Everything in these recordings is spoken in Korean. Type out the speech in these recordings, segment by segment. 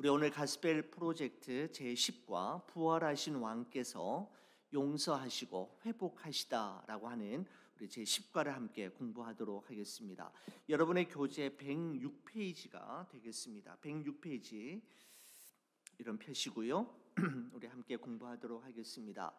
우리 오늘 가스펠 프로젝트 제10과 부활하신 왕께서 용서하시고 회복하시다라고 하는 우리 제10과를 함께 공부하도록 하겠습니다. 여러분의 교재 106페이지가 되겠습니다. 106페이지 이런 표시고요. 우리 함께 공부하도록 하겠습니다.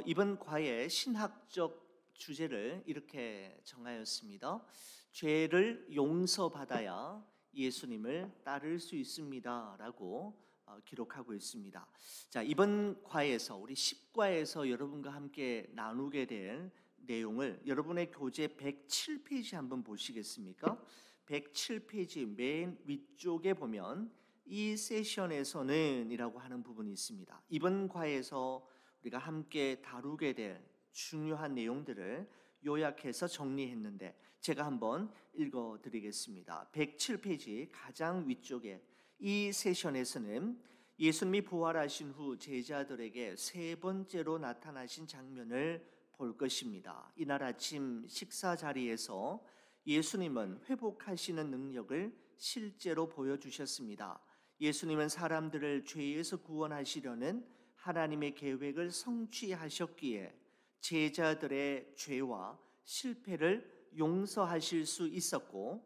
이번 과의 신학적 주제를 이렇게 정하였습니다. 죄를 용서받아야 예수님을 따를 수 있습니다 라고 기록하고 있습니다. 자, 이번 과에서 우리 10과에서 여러분과 함께 나누게 될 내용을 여러분의 교재 107페이지 한번 보시겠습니까? 107페이지 맨 위쪽에 보면 이 세션에서는 이라고 하는 부분이 있습니다. 이번 과에서 우리가 함께 다루게 될 중요한 내용들을 요약해서 정리했는데 제가 한번 읽어드리겠습니다. 107페이지 가장 위쪽에 이 세션에서는 예수님이 부활하신 후 제자들에게 세 번째로 나타나신 장면을 볼 것입니다. 이날 아침 식사 자리에서 예수님은 회복하시는 능력을 실제로 보여주셨습니다. 예수님은 사람들을 죄에서 구원하시려는 하나님의 계획을 성취하셨기에 제자들의 죄와 실패를 용서하실 수 있었고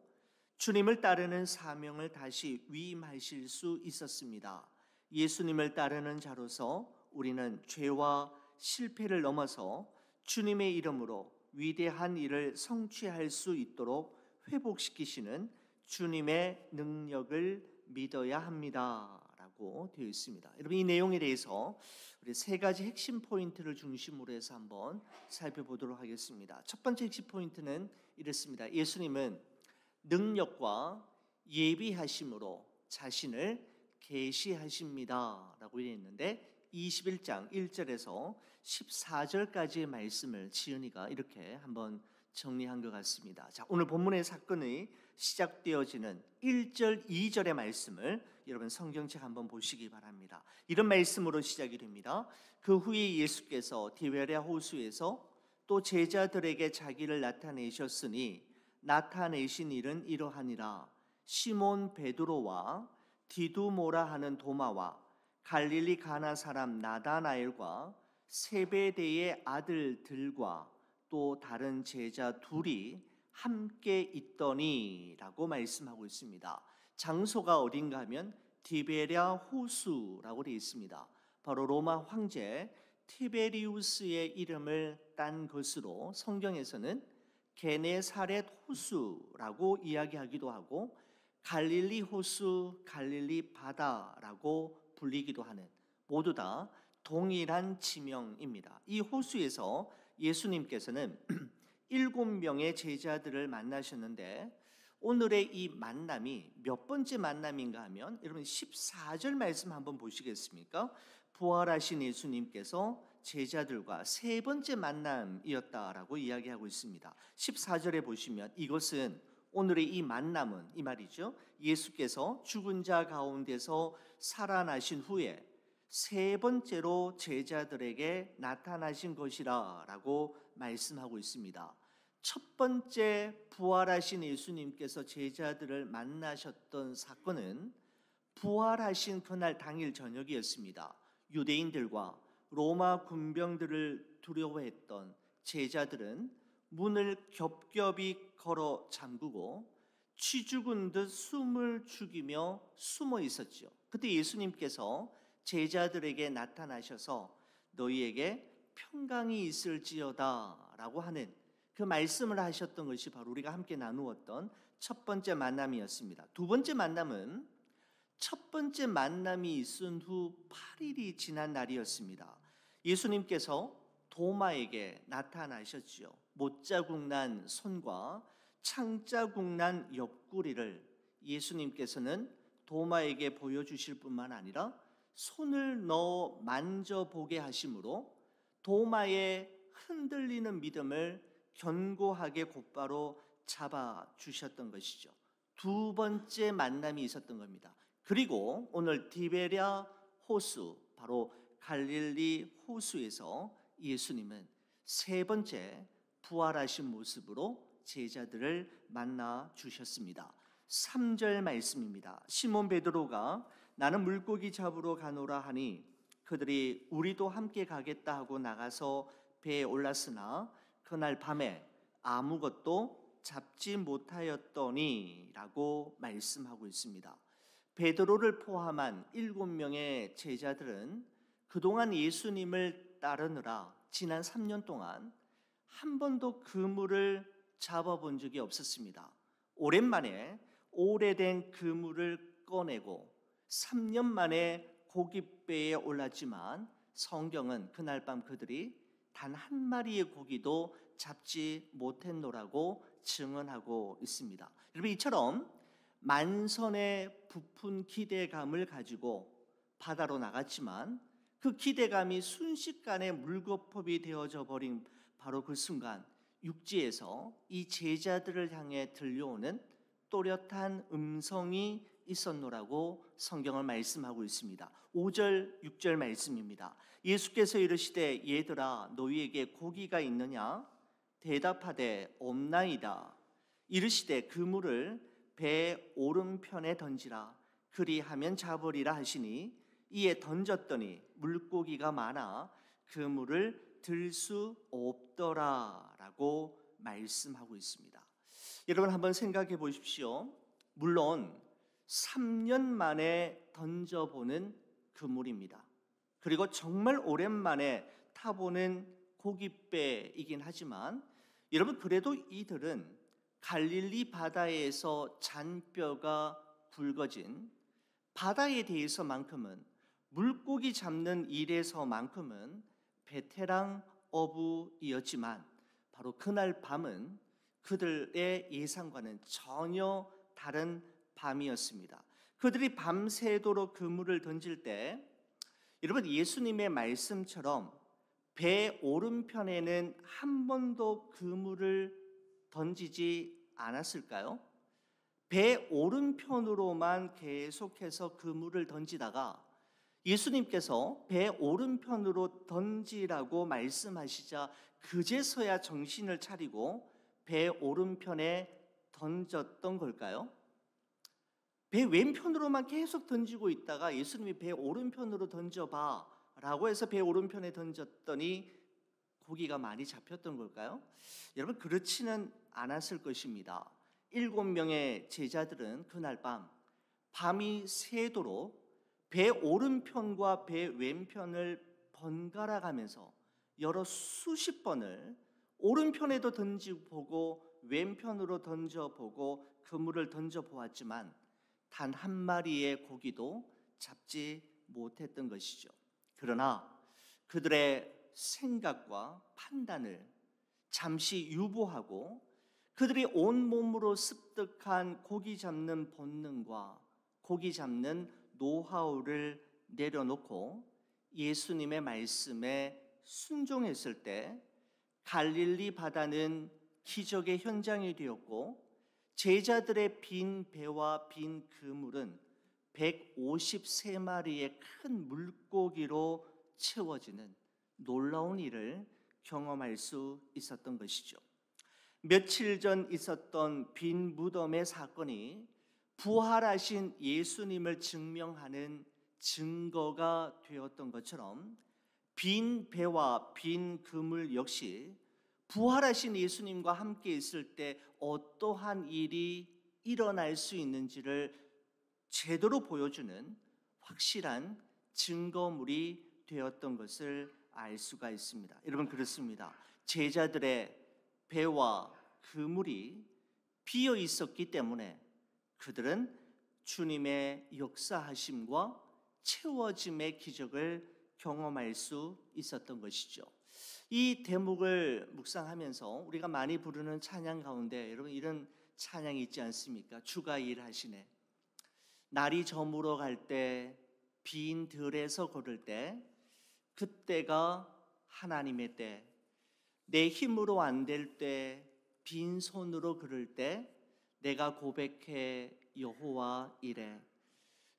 주님을 따르는 사명을 다시 위임하실 수 있었습니다. 예수님을 따르는 자로서 우리는 죄와 실패를 넘어서 주님의 이름으로 위대한 일을 성취할 수 있도록 회복시키시는 주님의 능력을 믿어야 합니다 라고 되어 있습니다. 여러분, 이 내용에 대해서 우리 세 가지 핵심 포인트를 중심으로 해서 한번 살펴보도록 하겠습니다. 첫 번째 핵심 포인트는 이렇습니다. 예수님은 능력과 예비하심으로 자신을 계시하십니다 라고 되어 있는데 21장 1절에서 14절까지의 말씀을 지은이가 이렇게 한번 정리한 것 같습니다. 자, 오늘 본문의 사건이 시작되어지는 1절, 2절의 말씀을 여러분 성경책 한번 보시기 바랍니다. 이런 말씀으로 시작이 됩니다. 그 후에 예수께서 디베랴 호수에서 또 제자들에게 자기를 나타내셨으니 나타내신 일은 이러하니라. 시몬 베드로와 디두모라 하는 도마와 갈릴리 가나 사람 나다나엘과 세베대의 아들들과 또 다른 제자 둘이 함께 있더니 라고 말씀하고 있습니다. 장소가 어딘가 하면 디베랴 호수라고 되어 있습니다. 바로 로마 황제 티베리우스의 이름을 딴 것으로 성경에서는 게네사렛 호수라고 이야기하기도 하고 갈릴리 호수, 갈릴리 바다라고 불리기도 하는 모두 다 동일한 지명입니다. 이 호수에서 예수님께서는 7명의 제자들을 만나셨는데 오늘의 이 만남이 몇 번째 만남인가 하면 여러분 14절 말씀 한번 보시겠습니까? 부활하신 예수님께서 제자들과 세 번째 만남이었다라고 이야기하고 있습니다. 14절에 보시면 이것은 오늘의 이 만남은 이 말이죠. 예수께서 죽은 자 가운데서 살아나신 후에 세 번째로 제자들에게 나타나신 것이라 라고 말씀하고 있습니다. 첫 번째 부활하신 예수님께서 제자들을 만나셨던 사건은 부활하신 그날 당일 저녁이었습니다. 유대인들과 로마 군병들을 두려워했던 제자들은 문을 겹겹이 걸어 잠그고 쥐 죽은 듯 숨을 죽이며 숨어 있었죠. 그때 예수님께서 제자들에게 나타나셔서 너희에게 평강이 있을지어다 라고 하는 그 말씀을 하셨던 것이 바로 우리가 함께 나누었던 첫 번째 만남이었습니다. 두 번째 만남은 첫 번째 만남이 있은 후 8일이 지난 날이었습니다. 예수님께서 도마에게 나타나셨지요. 못자국 난 손과 창자국 난 옆구리를 예수님께서는 도마에게 보여주실 뿐만 아니라 손을 넣어 만져보게 하심으로 도마의 흔들리는 믿음을 견고하게 곧바로 잡아주셨던 것이죠. 두 번째 만남이 있었던 겁니다. 그리고 오늘 디베랴 호수, 바로 갈릴리 호수에서 예수님은 세 번째 부활하신 모습으로 제자들을 만나 주셨습니다. 3절 말씀입니다. 시몬 베드로가 나는 물고기 잡으러 가노라 하니 그들이 우리도 함께 가겠다 하고 나가서 배에 올랐으나 그날 밤에 아무것도 잡지 못하였더니 라고 말씀하고 있습니다. 베드로를 포함한 7명의 제자들은 그동안 예수님을 따르느라 지난 3년 동안 한 번도 그물을 잡아본 적이 없었습니다. 오랜만에 오래된 그물을 꺼내고 3년 만에 고깃배에 올랐지만 성경은 그날 밤 그들이 단 한 마리의 고기도 잡지 못했노라고 증언하고 있습니다. 여러분, 이처럼 만선의 부푼 기대감을 가지고 바다로 나갔지만 그 기대감이 순식간에 물거품이 되어져 버린 바로 그 순간 육지에서 이 제자들을 향해 들려오는 또렷한 음성이 있었노라고 성경을 말씀하고 있습니다. 5절, 6절 말씀입니다. 예수께서 이르시되 얘들아 너희에게 고기가 있느냐? 대답하되 없나이다. 이르시되 그물을 배 오른편에 던지라. 그리하면 잡으리라 하시니 이에 던졌더니 물고기가 많아 그물을 들 수 없더라라고 말씀하고 있습니다. 여러분 한번 생각해 보십시오. 물론 3년 만에 던져보는 그물입니다. 그리고 정말 오랜만에 타보는 고깃배이긴 하지만 여러분, 그래도 이들은 갈릴리 바다에서 잔뼈가 굵어진 바다에 대해서만큼은, 물고기 잡는 일에서만큼은 베테랑 어부이었지만 바로 그날 밤은 그들의 예상과는 전혀 다른 밤이었습니다. 그들이 밤새도록 그물을 던질 때 여러분, 예수님의 말씀처럼 배 오른편에는 한 번도 그물을 던지지 않았을까요? 배 오른편으로만 계속해서 그물을 던지다가 예수님께서 배 오른편으로 던지라고 말씀하시자 그제서야 정신을 차리고 배 오른편에 던졌던 걸까요? 배 왼편으로만 계속 던지고 있다가 예수님이 배 오른편으로 던져봐 라고 해서 배 오른편에 던졌더니 고기가 많이 잡혔던 걸까요? 여러분, 그렇지는 않았을 것입니다. 7명의 제자들은 그날 밤이 새도록 배 오른편과 배 왼편을 번갈아 가면서 여러 수십 번을 오른편에도 던져보고 왼편으로 던져보고 그물을 던져보았지만 단 한 마리의 고기도 잡지 못했던 것이죠. 그러나 그들의 생각과 판단을 잠시 유보하고 그들이 온몸으로 습득한 고기 잡는 본능과 고기 잡는 노하우를 내려놓고 예수님의 말씀에 순종했을 때 갈릴리 바다는 기적의 현장이 되었고 제자들의 빈 배와 빈 그물은 153마리의 큰 물고기로 채워지는 놀라운 일을 경험할 수 있었던 것이죠. 며칠 전 있었던 빈 무덤의 사건이 부활하신 예수님을 증명하는 증거가 되었던 것처럼 빈 배와 빈 그물 역시 부활하신 예수님과 함께 있을 때 어떠한 일이 일어날 수 있는지를 제대로 보여주는 확실한 증거물이 되었던 것을 알 수가 있습니다. 여러분, 그렇습니다. 제자들의 배와 그물이 비어 있었기 때문에 그들은 주님의 역사하심과 채워짐의 기적을 경험할 수 있었던 것이죠. 이 대목을 묵상하면서 우리가 많이 부르는 찬양 가운데 여러분, 이런 찬양이 있지 않습니까? 주가 일하시네. 날이 저물어 갈 때, 빈 들에서 걸을 때, 그때가 하나님의 때, 내 힘으로 안 될 때, 빈손으로 걸을 때 내가 고백해 여호와 이래.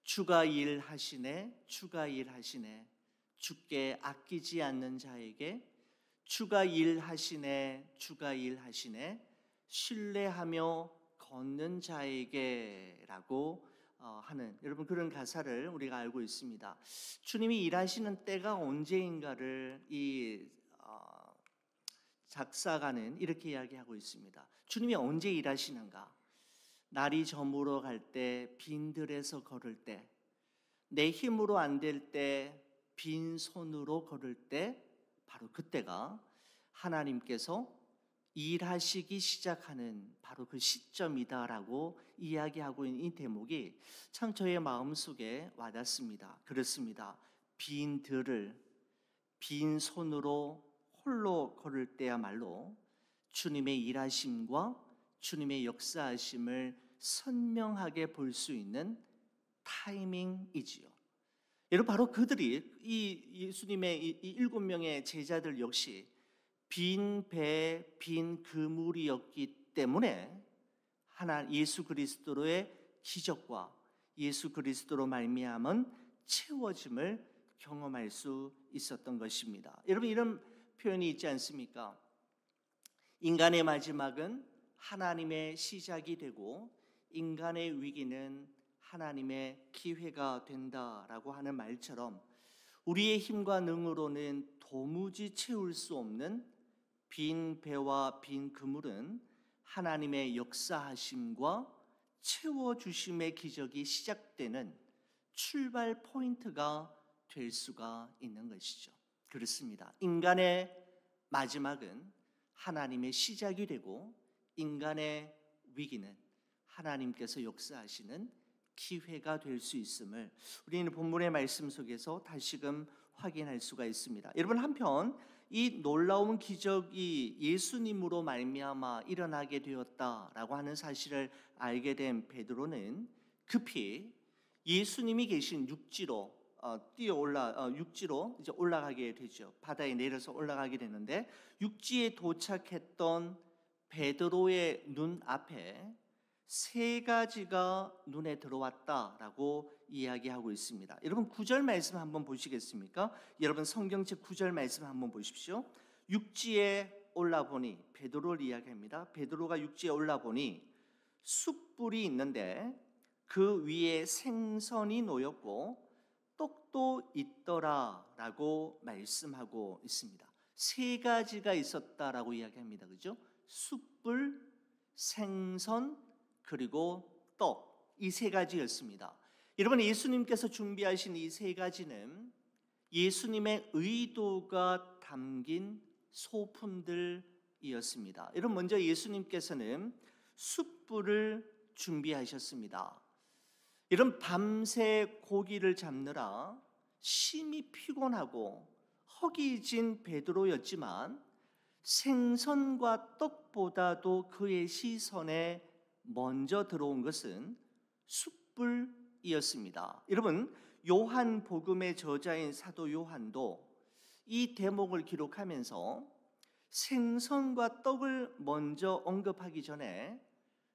주가 일하시네, 주가 일하시네. 주께 아끼지 않는 자에게 주가 일하시네, 주가 일하시네. 신뢰하며 걷는 자에게 라고 하는 여러분 그런 가사를 우리가 알고 있습니다. 주님이 일하시는 때가 언제인가를 이 작사가는 이렇게 이야기하고 있습니다. 주님이 언제 일하시는가? 날이 저물어 갈 때, 빈들에서 걸을 때, 내 힘으로 안 될 때, 빈손으로 걸을 때, 바로 그때가 하나님께서 일하시기 시작하는 바로 그 시점이다라고 이야기하고 있는 이 대목이 참 저의 마음속에 와닿습니다. 그렇습니다. 빈손으로 홀로 걸을 때야말로 주님의 일하심과 주님의 역사하심을 선명하게 볼 수 있는 타이밍이지요. 여러분 바로 그들이 이 예수님의 이 7명의 제자들 역시 빈 배, 빈 그물이었기 때문에 예수 그리스도로의 기적과 예수 그리스도로 말미암은 채워짐을 경험할 수 있었던 것입니다. 여러분 이런 표현이 있지 않습니까? 인간의 마지막은 하나님의 시작이 되고 인간의 위기는 하나님의 기회가 된다라고 하는 말처럼 우리의 힘과 능으로는 도무지 채울 수 없는 빈 배와 빈 그물은 하나님의 역사하심과 채워주심의 기적이 시작되는 출발 포인트가 될 수가 있는 것이죠. 그렇습니다. 인간의 마지막은 하나님의 시작이 되고 인간의 위기는 하나님께서 역사하시는 기회가 될 수 있음을 우리는 본문의 말씀 속에서 다시금 확인할 수가 있습니다. 여러분 한편 이 놀라운 기적이 예수님으로 말미암아 일어나게 되었다라고 하는 사실을 알게 된 베드로는 급히 예수님이 계신 육지로 육지로 이제 올라가게 되죠. 바다에 내려서 올라가게 되는데 육지에 도착했던 베드로의 눈 앞에 세 가지가 눈에 들어왔다라고 이야기하고 있습니다. 여러분 9절 말씀 한번 보시겠습니까? 여러분 성경책 9절 말씀 한번 보십시오. 육지에 올라보니 베드로를 이야기합니다. 베드로가 육지에 올라보니 숯불이 있는데 그 위에 생선이 놓였고 떡도 있더라라고 말씀하고 있습니다. 세 가지가 있었다라고 이야기합니다. 그죠? 숯불, 생선, 그리고 떡, 이 세 가지였습니다. 여러분 예수님께서 준비하신 이 세 가지는 예수님의 의도가 담긴 소품들이었습니다. 여러분 먼저 예수님께서는 숯불을 준비하셨습니다. 이런 밤새 고기를 잡느라 심히 피곤하고 허기진 베드로였지만 생선과 떡보다도 그의 시선에 먼저 들어온 것은 숯불이었습니다. 여러분 요한복음의 저자인 사도 요한도 이 대목을 기록하면서 생선과 떡을 먼저 언급하기 전에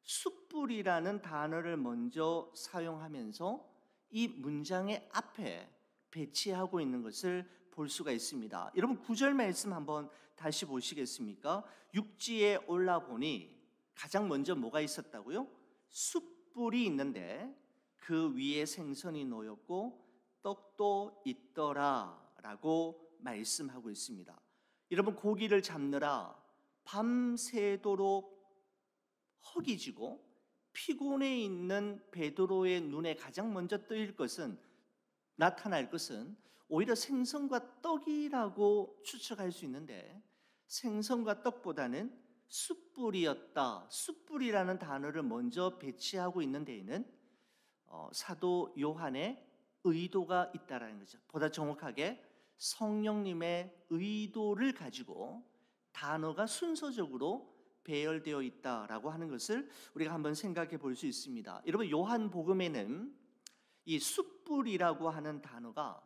숯불이라는 단어를 먼저 사용하면서 이 문장의 앞에 배치하고 있는 것을 볼 수가 있습니다. 여러분 9절 말씀 한번 다시 보시겠습니까? 육지에 올라보니 가장 먼저 뭐가 있었다고요? 숯불이 있는데 그 위에 생선이 놓였고 떡도 있더라라고 말씀하고 있습니다. 여러분 고기를 잡느라 밤새도록 허기지고 피곤해 있는 베드로의 눈에 가장 먼저 나타날 것은 오히려 생선과 떡이라고 추측할 수 있는데 생선과 떡보다는 숯불이었다. 숯불이라는 단어를 먼저 배치하고 있는 데에는 사도 요한의 의도가 있다라는 거죠. 보다 정확하게 성령님의 의도를 가지고 단어가 순서적으로 배열되어 있다라고 하는 것을 우리가 한번 생각해 볼 수 있습니다. 여러분 요한복음에는 이 숯불이라고 하는 단어가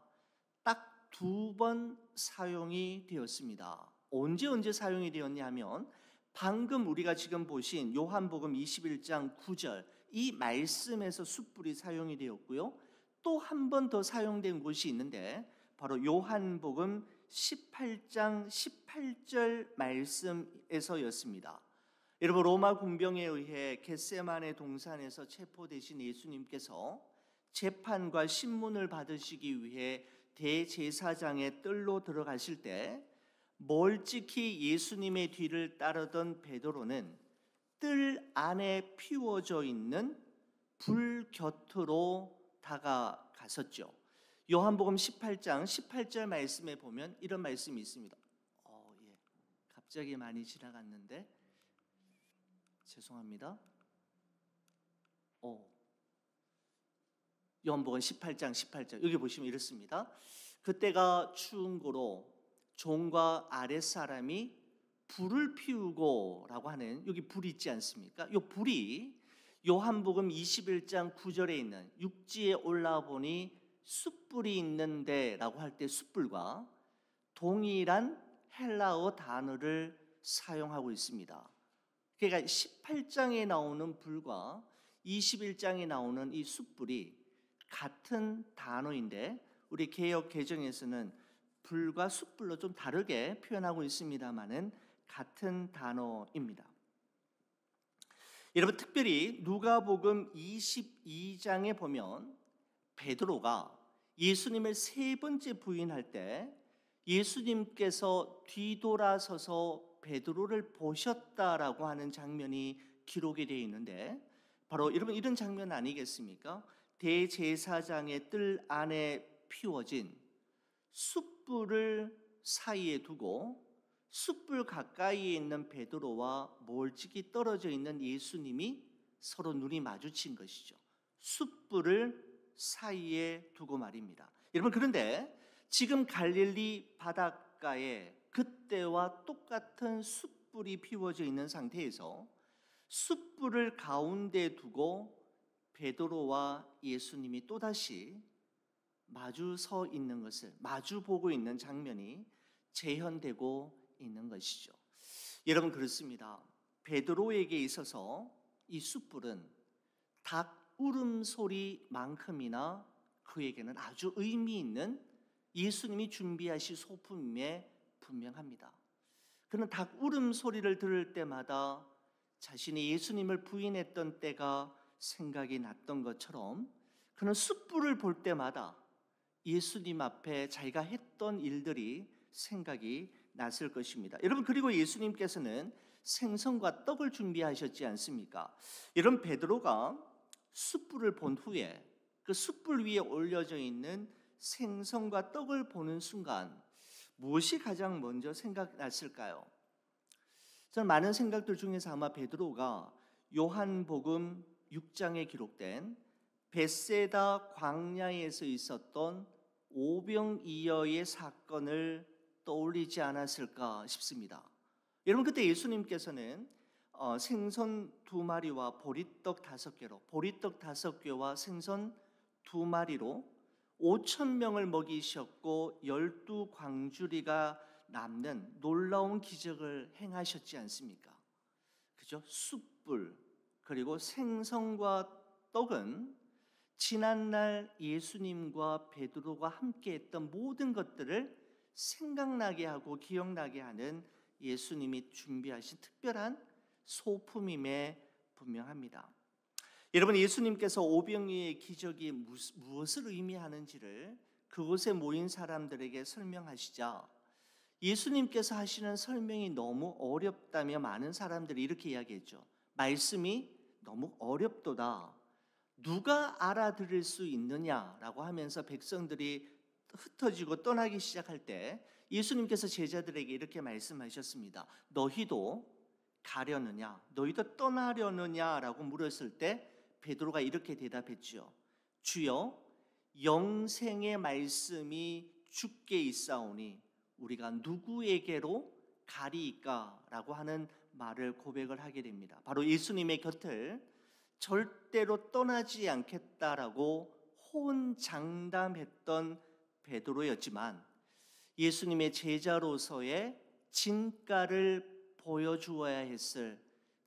딱 2번 사용이 되었습니다. 언제 사용이 되었냐면 방금 우리가 지금 보신 요한복음 21장 9절 이 말씀에서 숯불이 사용이 되었고요. 또 한 번 더 사용된 곳이 있는데 바로 요한복음 18장 18절 말씀에서였습니다. 여러분, 로마 군병에 의해 겟세마네 동산에서 체포되신 예수님께서 재판과 신문을 받으시기 위해 대제사장의 뜰로 들어가실 때 멀찍이 예수님의 뒤를 따르던 베드로는 뜰 안에 피워져 있는 불 곁으로 다가갔었죠. 요한복음 18장 18절 말씀에 보면 이런 말씀이 있습니다. 갑자기 많이 지나갔는데 죄송합니다. 요한복음 18장 18절 여기 보시면 이렇습니다. 그때가 추운 고로 종과 아랫사람이 불을 피우고 라고 하는, 여기 불이 있지 않습니까? 이 불이 요한복음 21장 9절에 있는 육지에 올라와 보니 숯불이 있는데 라고 할 때 숯불과 동일한 헬라어 단어를 사용하고 있습니다. 그러니까 18장에 나오는 불과 21장에 나오는 이 숯불이 같은 단어인데 우리 개역 개정에서는 불과 숯불로 좀 다르게 표현하고 있습니다만은 같은 단어입니다. 여러분, 특별히 누가복음 22장에 보면 베드로가 예수님을 세 번째 부인할 때 예수님께서 뒤돌아서서 베드로를 보셨다라고 하는 장면이 기록이 되어 있는데, 바로 여러분 이런 장면 아니겠습니까? 대제사장의 뜰 안에 피워진 숯불을 사이에 두고 숯불 가까이에 있는 베드로와 멀찍이 떨어져 있는 예수님이 서로 눈이 마주친 것이죠. 숯불을 사이에 두고 말입니다. 여러분, 그런데 지금 갈릴리 바닷가에 그때와 똑같은 숯불이 피워져 있는 상태에서 숯불을 가운데 두고 베드로와 예수님이 또다시 마주 서 있는 것을, 마주 보고 있는 장면이 재현되고 있는 것이죠. 여러분, 그렇습니다. 베드로에게 있어서 이 숯불은 닭 울음소리만큼이나 그에게는 아주 의미 있는 예수님이 준비하신 소품임에 분명합니다. 그는 닭 울음소리를 들을 때마다 자신이 예수님을 부인했던 때가 생각이 났던 것처럼 그는 숯불을 볼 때마다 예수님 앞에 자기가 했던 일들이 생각이 났을 것입니다. 여러분, 그리고 예수님께서는 생선과 떡을 준비하셨지 않습니까? 여러분, 베드로가 숯불을 본 후에 그 숯불 위에 올려져 있는 생선과 떡을 보는 순간 무엇이 가장 먼저 생각났을까요? 저는 많은 생각들 중에서 아마 베드로가 요한복음 6장에 기록된 벳세다 광야에서 있었던 오병이어의 사건을 떠올리지 않았을까 싶습니다. 여러분, 그때 예수님께서는 생선 2마리와 보리떡 5개로, 보리떡 5개와 생선 2마리로 5,000명을 먹이셨고 12광주리가 남는 놀라운 기적을 행하셨지 않습니까? 그죠? 숯불 그리고 생선과 떡은 지난날 예수님과 베드로가 함께 했던 모든 것들을 생각나게 하고 기억나게 하는 예수님이 준비하신 특별한 소품임에 분명합니다. 여러분, 예수님께서 오병이어의 기적이 무엇을 의미하는지를 그곳에 모인 사람들에게 설명하시자 예수님께서 하시는 설명이 너무 어렵다며 많은 사람들이 이렇게 이야기했죠. 말씀이 너무 어렵도다. 누가 알아들을 수 있느냐라고 하면서 백성들이 흩어지고 떠나기 시작할 때 예수님께서 제자들에게 이렇게 말씀하셨습니다. 너희도 가려느냐? 너희도 떠나려느냐라고 물었을 때 베드로가 이렇게 대답했지요. 주여, 영생의 말씀이 주께 있사오니 우리가 누구에게로 가리이까? 라고 하는 말을 고백을 하게 됩니다. 바로 예수님의 곁을 절대로 떠나지 않겠다라고 호언장담했던 베드로였지만 예수님의 제자로서의 진가를 보여주어야 했을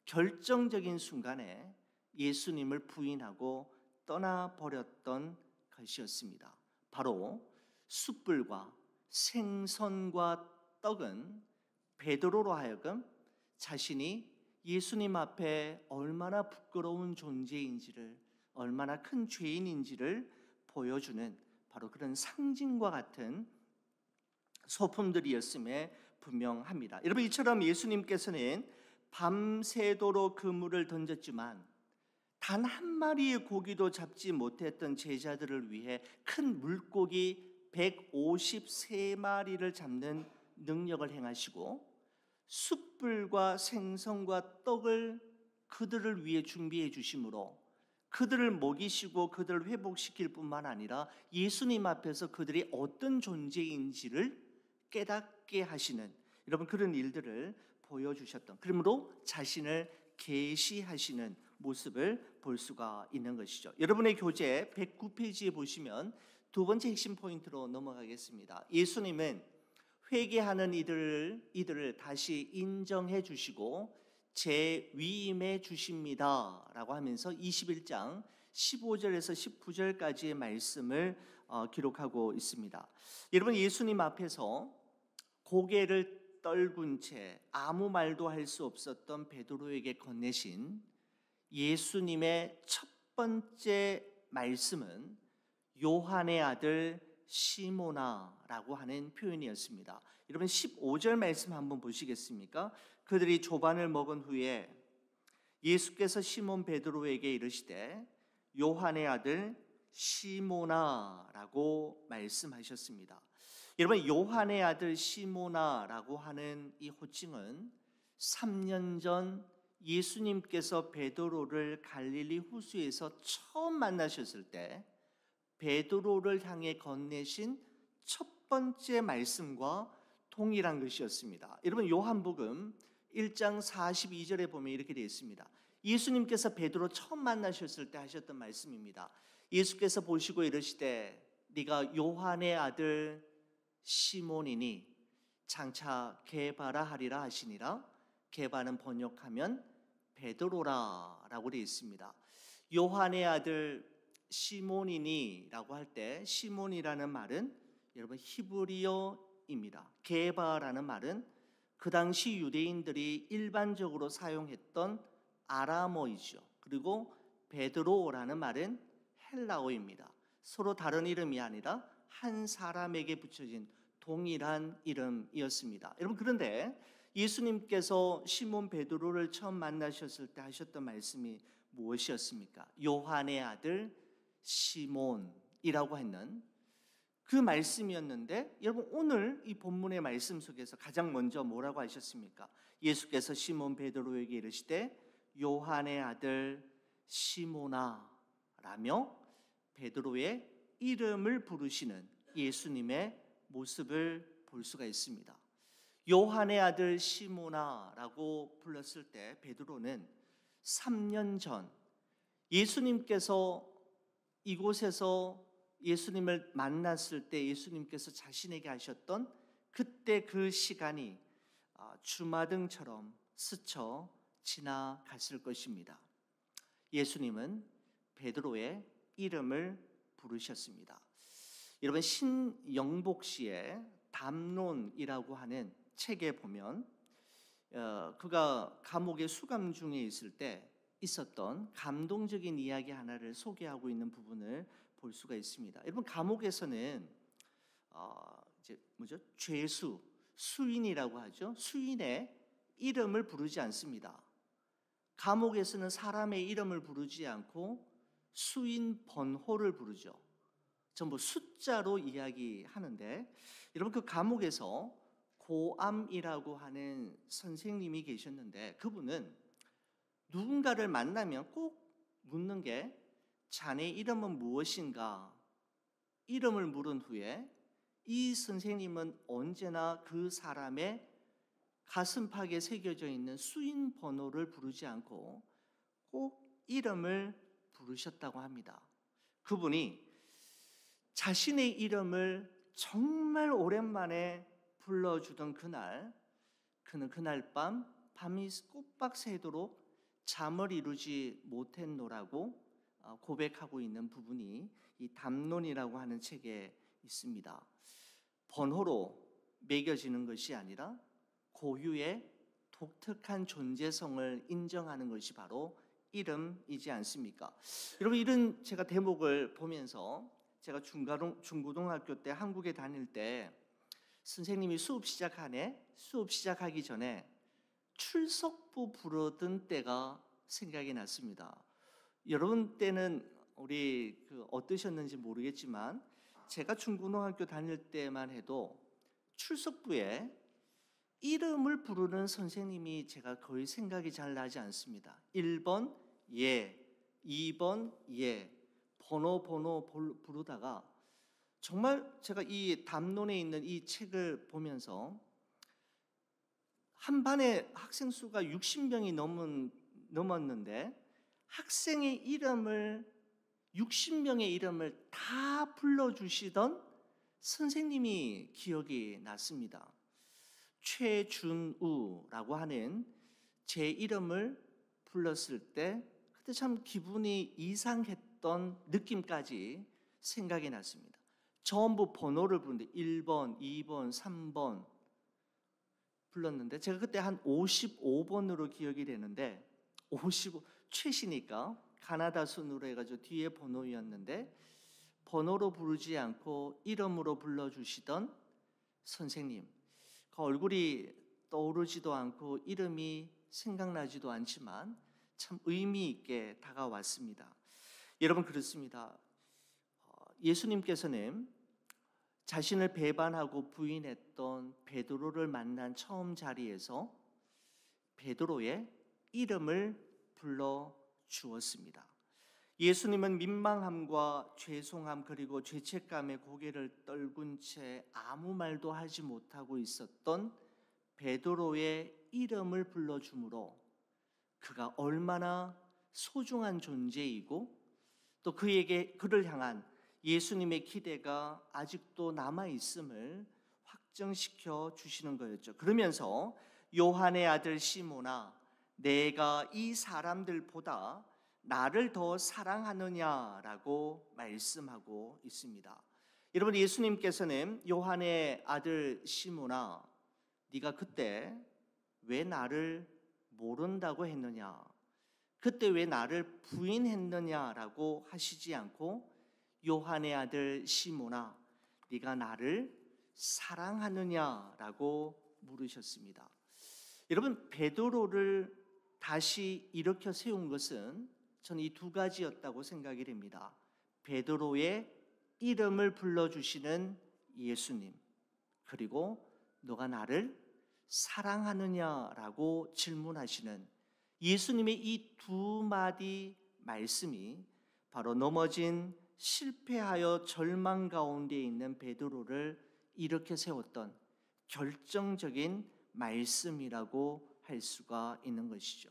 결정적인 순간에 예수님을 부인하고 떠나버렸던 것이었습니다. 바로 숯불과 생선과 떡은 베드로로 하여금 자신이 예수님 앞에 얼마나 부끄러운 존재인지를, 얼마나 큰 죄인인지를 보여주는 바로 그런 상징과 같은 소품들이었음에 분명합니다. 여러분, 이처럼 예수님께서는 밤새도록 그물을 던졌지만 단 한 마리의 고기도 잡지 못했던 제자들을 위해 큰 물고기 153마리를 잡는 능력을 행하시고 숯불과 생선과 떡을 그들을 위해 준비해 주심으로 그들을 먹이시고 그들을 회복시킬 뿐만 아니라 예수님 앞에서 그들이 어떤 존재인지를 깨닫게 하시는, 여러분, 그런 일들을 보여주셨던, 그러므로 자신을 계시하시는 모습을 볼 수가 있는 것이죠. 여러분의 교재 109페이지에 보시면 두 번째 핵심 포인트로 넘어가겠습니다. 예수님은 회개하는 이들을 다시 인정해 주시고 재위임해 주십니다 라고 하면서 21장 15절에서 19절까지의 말씀을 기록하고 있습니다. 여러분, 예수님 앞에서 고개를 떨군 채 아무 말도 할 수 없었던 베드로에게 건네신 예수님의 첫 번째 말씀은 요한의 아들 시모나라고 하는 표현이었습니다. 여러분, 15절 말씀 한번 보시겠습니까? 그들이 조반을 먹은 후에 예수께서 시몬 베드로에게 이르시되 요한의 아들 시모나라고 말씀하셨습니다. 여러분, 요한의 아들 시모나라고 하는 이 호칭은 3년 전 예수님께서 베드로를 갈릴리 호수에서 처음 만나셨을 때 베드로를 향해 건네신 첫 번째 말씀과 동일한 것이었습니다. 여러분, 요한복음 1장 42절에 보면 이렇게 되어 있습니다. 예수님께서 베드로 처음 만나셨을 때 하셨던 말씀입니다. 예수께서 보시고 이르시되 네가 요한의 아들 시몬이니 장차 게바라 하리라 하시니라. 게바는 번역하면 베드로라 라고 되어 있습니다. 요한의 아들 시몬이니라고 할 때 시몬이라는 말은 여러분 히브리어입니다. 게바라는 말은 그 당시 유대인들이 일반적으로 사용했던 아람어이죠. 그리고 베드로라는 말은 헬라어입니다. 서로 다른 이름이 아니라 한 사람에게 붙여진 동일한 이름이었습니다. 여러분, 그런데 예수님께서 시몬 베드로를 처음 만나셨을 때 하셨던 말씀이 무엇이었습니까? 요한의 아들 시몬이라고 했는 그 말씀이었는데, 여러분, 오늘 이 본문의 말씀 속에서 가장 먼저 뭐라고 하셨습니까? 예수께서 시몬 베드로에게 이르시되 요한의 아들 시몬아 라며 베드로의 이름을 부르시는 예수님의 모습을 볼 수가 있습니다. 요한의 아들 시모나라고 불렀을 때 베드로는 3년 전 예수님께서 이곳에서 예수님을 만났을 때 예수님께서 자신에게 하셨던 그때 그 시간이 주마등처럼 스쳐 지나갔을 것입니다. 예수님은 베드로의 이름을 부르셨습니다. 여러분, 신영복 씨의 담론이라고 하는 책에 보면 그가 감옥의 수감 중에 있을 때 있었던 감동적인 이야기 하나를 소개하고 있는 부분을 볼 수가 있습니다. 여러분, 감옥에서는 죄수, 수인이라고 하죠. 수인의 이름을 부르지 않습니다. 감옥에서는 사람의 이름을 부르지 않고 수인 번호를 부르죠. 전부 숫자로 이야기하는데, 여러분, 그 감옥에서 고암이라고 하는 선생님이 계셨는데 그분은 누군가를 만나면 꼭 묻는 게 자네 이름은 무엇인가? 이름을 물은 후에 이 선생님은 언제나 그 사람의 가슴팍에 새겨져 있는 수인 번호를 부르지 않고 꼭 이름을 부르셨다고 합니다. 그분이 자신의 이름을 정말 오랜만에 불러주던 그날, 그는 그날 밤이 꼬박 새도록 잠을 이루지 못했노라고 고백하고 있는 부분이 이 담론이라고 하는 책에 있습니다. 번호로 매겨지는 것이 아니라 고유의 독특한 존재성을 인정하는 것이 바로 이름이지 않습니까? 여러분, 이런 제가 대목을 보면서 제가 중고등학교 때 한국에 다닐 때 선생님이 수업 시작하기 전에 출석부 부르던 때가 생각이 났습니다. 여러분 때는 우리 어떠셨는지 모르겠지만 제가 중고등학교 다닐 때만 해도 출석부에 이름을 부르는 선생님이 제가 거의 생각이 잘 나지 않습니다. 1번 예, 2번 예, 번호 부르다가 정말 제가 이 담론에 있는 이 책을 보면서 한 반에 학생 수가 60명이 넘었는데 학생의 이름을 60명의 이름을 다 불러주시던 선생님이 기억이 났습니다. 최준우라고 하는 제 이름을 불렀을 때 그때 참 기분이 이상했던 느낌까지 생각이 났습니다. 전부 번호를 부르는데 1번, 2번, 3번 불렀는데 제가 그때 한 55번으로 기억이 되는데 55, 최시니까 가나다 순으로 해가지고 뒤에 번호였는데 번호로 부르지 않고 이름으로 불러주시던 선생님, 그 얼굴이 떠오르지도 않고 이름이 생각나지도 않지만 참 의미 있게 다가왔습니다. 여러분, 그렇습니다. 예수님께서는 자신을 배반하고 부인했던 베드로를 만난 처음 자리에서 베드로의 이름을 불러 주었습니다. 예수님은 민망함과 죄송함 그리고 죄책감에 고개를 떨군 채 아무 말도 하지 못하고 있었던 베드로의 이름을 불러주므로 그가 얼마나 소중한 존재이고 또 그를 향한 예수님의 기대가 아직도 남아있음을 확정시켜 주시는 거였죠. 그러면서 요한의 아들 시몬아, 내가 이 사람들보다 나를 더 사랑하느냐라고 말씀하고 있습니다. 여러분, 예수님께서는 요한의 아들 시몬아, 네가 그때 왜 나를 모른다고 했느냐, 그때 왜 나를 부인했느냐라고 하시지 않고 요한의 아들 시몬아, 네가 나를 사랑하느냐라고 물으셨습니다. 여러분, 베드로를 다시 일으켜 세운 것은 저는 이 두 가지였다고 생각이 됩니다. 베드로의 이름을 불러주시는 예수님, 그리고 너가 나를 사랑하느냐라고 질문하시는 예수님의 이 두 마디 말씀이 바로 넘어진 실패하여 절망 가운데 있는 베드로를 일으켜 세웠던 결정적인 말씀이라고 할 수가 있는 것이죠.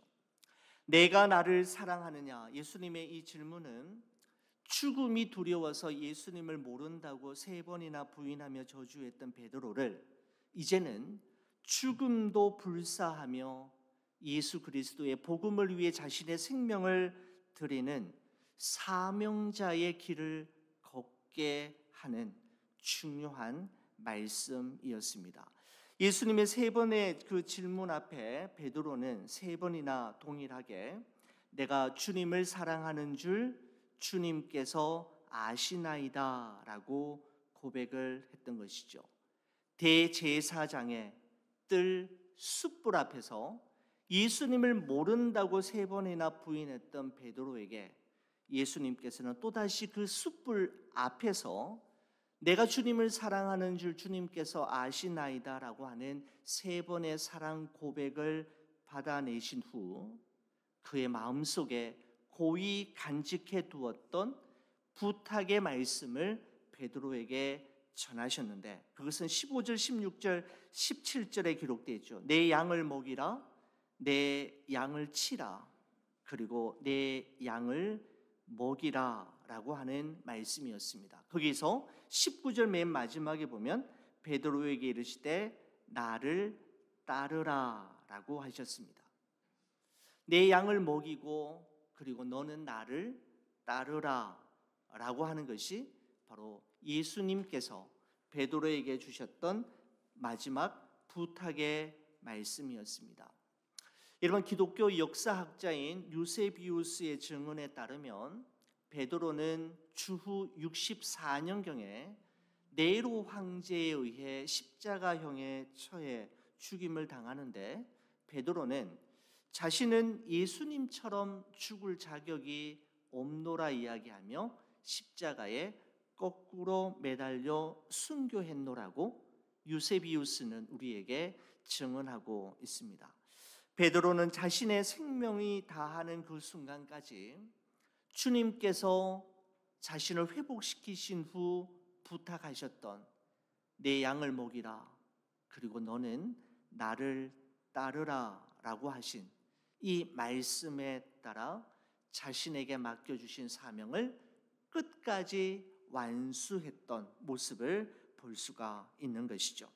내가 나를 사랑하느냐, 예수님의 이 질문은 죽음이 두려워서 예수님을 모른다고 3번이나 부인하며 저주했던 베드로를 이제는 죽음도 불사하며 예수 그리스도의 복음을 위해 자신의 생명을 드리는 사명자의 길을 걷게 하는 중요한 말씀이었습니다. 예수님의 3번의 그 질문 앞에 베드로는 3번이나 동일하게 내가 주님을 사랑하는 줄 주님께서 아시나이다 라고 고백을 했던 것이죠. 대제사장의 뜰 숯불 앞에서 예수님을 모른다고 3번이나 부인했던 베드로에게 예수님께서는 또다시 그 숯불 앞에서 내가 주님을 사랑하는 줄 주님께서 아시나이다 라고 하는 3번의 사랑 고백을 받아내신 후 그의 마음속에 고이 간직해 두었던 부탁의 말씀을 베드로에게 전하셨는데 그것은 15절, 16절, 17절에 기록되어 있죠. 내 양을 먹이라, 내 양을 치라, 그리고 내 양을 먹이라 라고 하는 말씀이었습니다. 거기서 19절 맨 마지막에 보면 베드로에게 이르시되 나를 따르라 라고 하셨습니다. 내 양을 먹이고 그리고 너는 나를 따르라 라고 하는 것이 바로 예수님께서 베드로에게 주셨던 마지막 부탁의 말씀이었습니다. 여러분, 기독교 역사학자인 유세비우스의 증언에 따르면 베드로는 주후 64년경에 네로 황제에 의해 십자가형에 처해 죽임을 당하는데, 베드로는 자신은 예수님처럼 죽을 자격이 없노라 이야기하며 십자가에 거꾸로 매달려 순교했노라고 유세비우스는 우리에게 증언하고 있습니다. 베드로는 자신의 생명이 다하는 그 순간까지 주님께서 자신을 회복시키신 후 부탁하셨던 내 양을 먹이라, 그리고 너는 나를 따르라 라고 하신 이 말씀에 따라 자신에게 맡겨주신 사명을 끝까지 완수했던 모습을 볼 수가 있는 것이죠.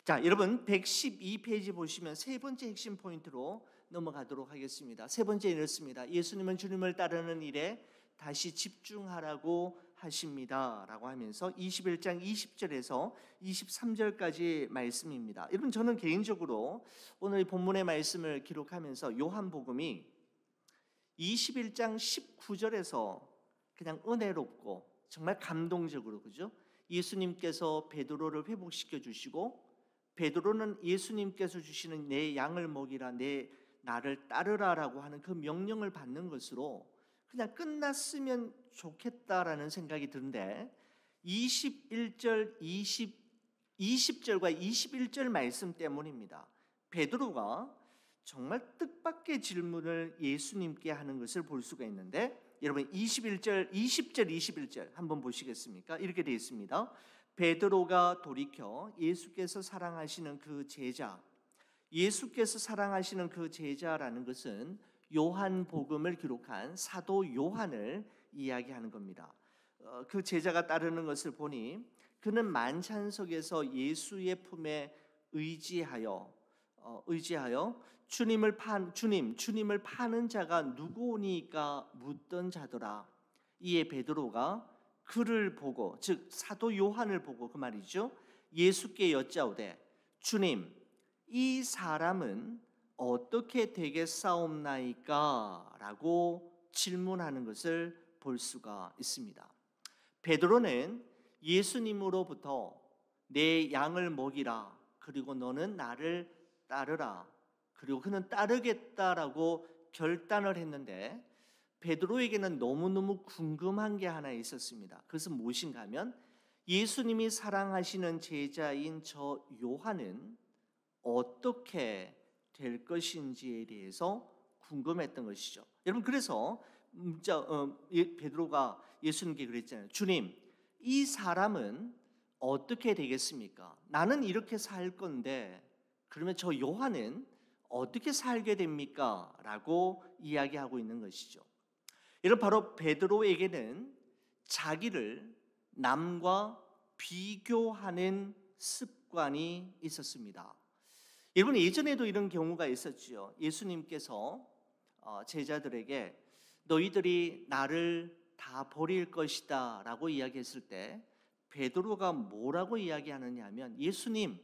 자, 여러분 112페이지 보시면 세 번째 핵심 포인트로 넘어가도록 하겠습니다. 세 번째 이렇습니다. 예수님은 주님을 따르는 일에 다시 집중하라고 하십니다 라고 하면서 21장 20절에서 23절까지 말씀입니다. 여러분, 저는 개인적으로 오늘 본문의 말씀을 기록하면서 요한복음이 21장 19절에서 그냥 은혜롭고 정말 감동적으로, 그죠? 예수님께서 베드로를 회복시켜 주시고, 베드로는 예수님께서 주시는 내 양을 먹이라, 나를 따르라라고 하는 그 명령을 받는 것으로 그냥 끝났으면 좋겠다라는 생각이 드는데, 20절과 21절 말씀 때문입니다. 베드로가 정말 뜻밖의 질문을 예수님께 하는 것을 볼 수가 있는데, 여러분 20절 21절 한번 보시겠습니까? 이렇게 되어 있습니다. 베드로가 돌이켜 예수께서 사랑하시는 그 제자, 예수께서 사랑하시는 그 제자라는 것은 요한복음을 기록한 사도 요한을 이야기하는 겁니다. 그 제자가 따르는 것을 보니 그는 만찬석에서 예수의 품에 의지하여 주님을 파는 자가 누구오니까 묻던 자더라. 이에 베드로가 그를 보고, 즉 사도 요한을 보고 그 말이죠, 예수께 여짜오되 주님, 이 사람은 어떻게 되겠사옵나이까? 라고 질문하는 것을 볼 수가 있습니다. 베드로는 예수님으로부터 내 양을 먹이라, 그리고 너는 나를 따르라, 그리고 그는 따르겠다라고 결단을 했는데, 베드로에게는 너무너무 궁금한 게 하나 있었습니다. 그것은 무엇인가 하면 예수님이 사랑하시는 제자인 저 요한은 어떻게 될 것인지에 대해서 궁금했던 것이죠. 여러분, 그래서 베드로가 예수님께 그랬잖아요. 주님, 이 사람은 어떻게 되겠습니까? 나는 이렇게 살 건데 그러면 저 요한은 어떻게 살게 됩니까? 라고 이야기하고 있는 것이죠. 여러분, 바로 베드로에게는 자기를 남과 비교하는 습관이 있었습니다. 여러분, 예전에도 이런 경우가 있었지요. 예수님께서 제자들에게 너희들이 나를 다 버릴 것이다 라고 이야기했을 때 베드로가 뭐라고 이야기하느냐 하면, 예수님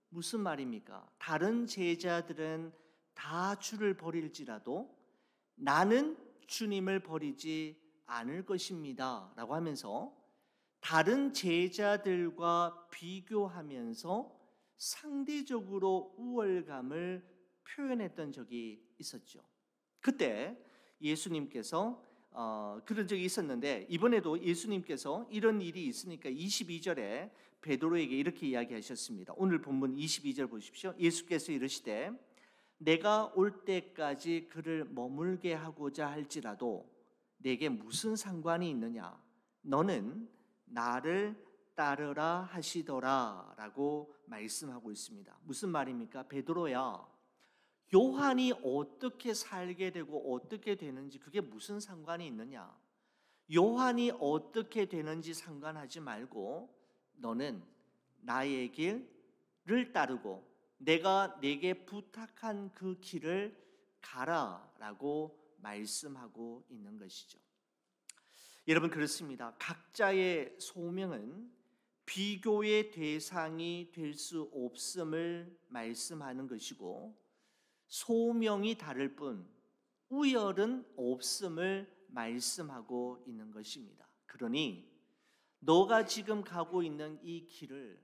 무슨 말입니까? 다른 제자들은 다 주를 버릴지라도 나는 주님을 버리지 않을 것입니다 라고 하면서 다른 제자들과 비교하면서 상대적으로 우월감을 표현했던 적이 있었죠. 그때 예수님께서 그런 적이 있었는데, 이번에도 예수님께서 이런 일이 있으니까 22절에 베드로에게 이렇게 이야기하셨습니다. 오늘 본문 22절 보십시오. 예수께서 이르시되 내가 올 때까지 그를 머물게 하고자 할지라도 내게 무슨 상관이 있느냐? 너는 나를 따르라 하시더라 라고 말씀하고 있습니다. 무슨 말입니까? 베드로야, 요한이 어떻게 살게 되고 어떻게 되는지 그게 무슨 상관이 있느냐? 요한이 어떻게 되는지 상관하지 말고 너는 나의 길을 따르고 내가 내게 부탁한 그 길을 가라라고 말씀하고 있는 것이죠. 여러분, 그렇습니다. 각자의 소명은 비교의 대상이 될 수 없음을 말씀하는 것이고, 소명이 다를 뿐 우열은 없음을 말씀하고 있는 것입니다. 그러니 너가 지금 가고 있는 이 길을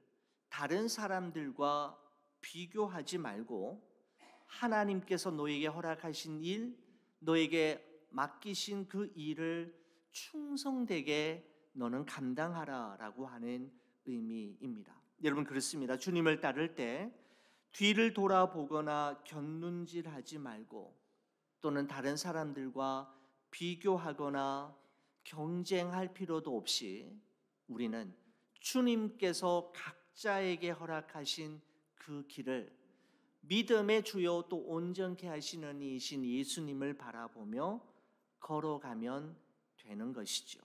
다른 사람들과 비교하지 말고 하나님께서 너에게 허락하신 일, 너에게 맡기신 그 일을 충성되게 너는 감당하라라고 하는 의미입니다. 여러분 그렇습니다. 주님을 따를 때 뒤를 돌아보거나 곁눈질하지 말고 또는 다른 사람들과 비교하거나 경쟁할 필요도 없이 우리는 주님께서 각자에게 허락하신 그 길을 믿음의 주요 또 온전케 하시는 이신 예수님을 바라보며 걸어가면 되는 것이죠.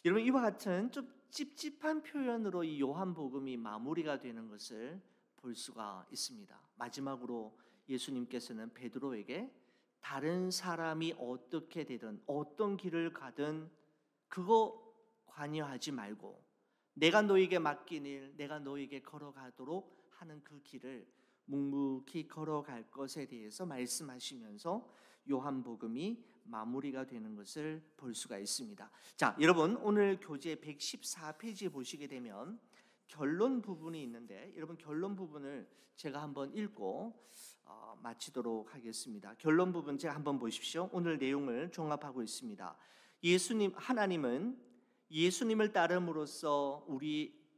여러분 이와 같은 좀 찝찝한 표현으로 이 요한복음이 마무리가 되는 것을 볼 수가 있습니다. 마지막으로 예수님께서는 베드로에게 다른 사람이 어떻게 되든 어떤 길을 가든 그거 관여하지 말고 내가 너에게 맡긴 일, 내가 너에게 걸어가도록 하는 그 길을 묵묵히 걸어갈 것에 대해서 말씀하시면서 요한복음이 마무리가 되는 것을 볼 수가 있습니다. 자, 여러분 오늘 교재 114페이지 보시게 되면 결론 부분이 있는데 여러분 결론 부분을 제가 한번 읽고 마치도록 하겠습니다. 결론 부분 제가 한번 보십시오. 오늘 내용을 종합하고 있습니다. 하나님은 예수님을 따름으로써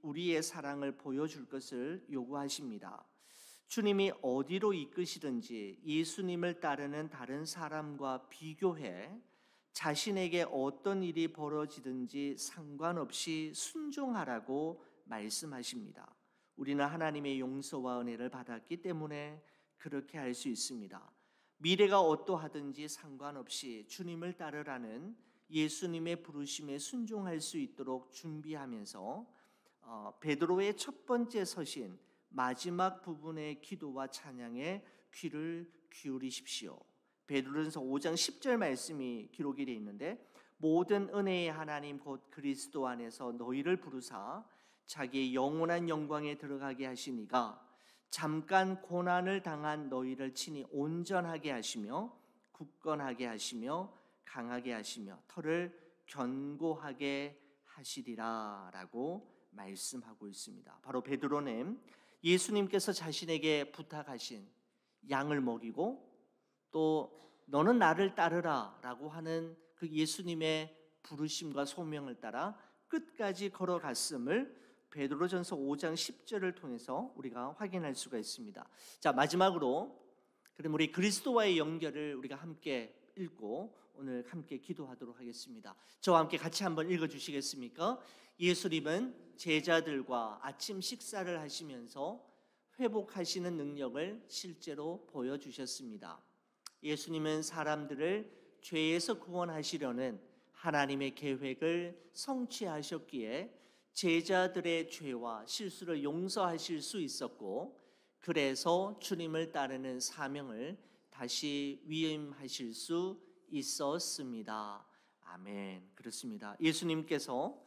우리의 사랑을 보여줄 것을 요구하십니다. 주님이 어디로 이끄시든지 예수님을 따르는 다른 사람과 비교해 자신에게 어떤 일이 벌어지든지 상관없이 순종하라고 말씀하십니다. 우리는 하나님의 용서와 은혜를 받았기 때문에 그렇게 할 수 있습니다. 미래가 어떠하든지 상관없이 주님을 따르라는 예수님의 부르심에 순종할 수 있도록 준비하면서 베드로의 첫 번째 서신 마지막 부분의 기도와 찬양에 귀를 기울이십시오. 베드로전서 5장 10절 말씀이 기록이 되어 있는데 모든 은혜의 하나님 곧 그리스도 안에서 너희를 부르사 자기의 영원한 영광에 들어가게 하시니가 잠깐 고난을 당한 너희를 친히 온전하게 하시며 굳건하게 하시며 강하게 하시며 터를 견고하게 하시리라 라고 말씀하고 있습니다. 바로 베드로는 예수님께서 자신에게 부탁하신 양을 먹이고 또 너는 나를 따르라 라고 하는 그 예수님의 부르심과 소명을 따라 끝까지 걸어갔음을 베드로전서 5장 10절을 통해서 우리가 확인할 수가 있습니다. 자, 마지막으로 그럼 우리 그리스도와의 연결을 우리가 함께 읽고 오늘 함께 기도하도록 하겠습니다. 저와 함께 같이 한번 읽어주시겠습니까? 예수님은 제자들과 아침 식사를 하시면서 회복하시는 능력을 실제로 보여주셨습니다. 예수님은 사람들을 죄에서 구원하시려는 하나님의 계획을 성취하셨기에 제자들의 죄와 실수를 용서하실 수 있었고 그래서 주님을 따르는 사명을 다시 위임하실 수 있었습니다. 아멘. 그렇습니다. 예수님께서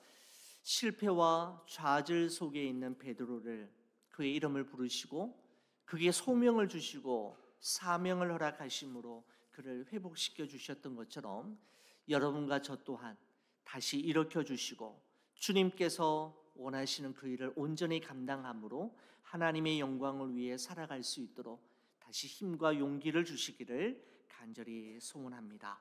실패와 좌절 속에 있는 베드로를 그의 이름을 부르시고 그게 소명을 주시고 사명을 허락하심으로 그를 회복시켜 주셨던 것처럼 여러분과 저 또한 다시 일으켜 주시고 주님께서 원하시는 그 일을 온전히 감당함으로 하나님의 영광을 위해 살아갈 수 있도록 다시 힘과 용기를 주시기를 간절히 소원합니다.